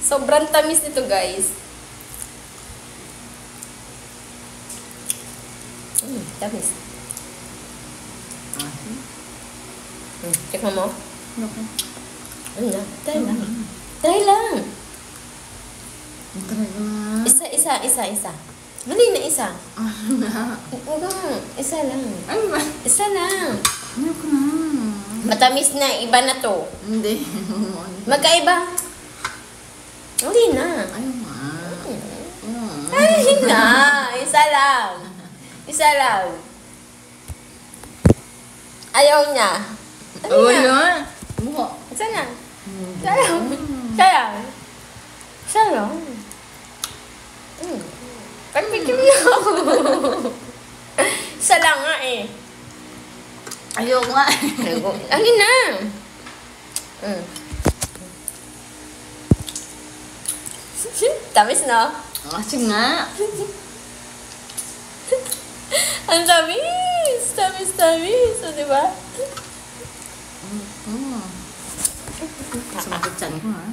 Sobrang tamis nito, guys. Tamis. Tikman mo. Okay. Ano na? Tayo lang. Tayo lang. Isa. Mali na isa. Isa lang. Ano ba? Isa lang. Ayoko na. Matamis na. Iba na to. Hindi. Magkaiba. Mali na. Ayoko na. Ay na. Isa lang. Isa lang. Ayaw niya. Oo yun. Mukha. Isa lang. Isa lang. Isa lang. Isa lang. Pagpicture mo ako. Isa lang nga eh. Ayoko nga. Angin na. Tamis no? Kasi nga. Ang tamis! Tamis! O, diba? Sumakit saan ko ha?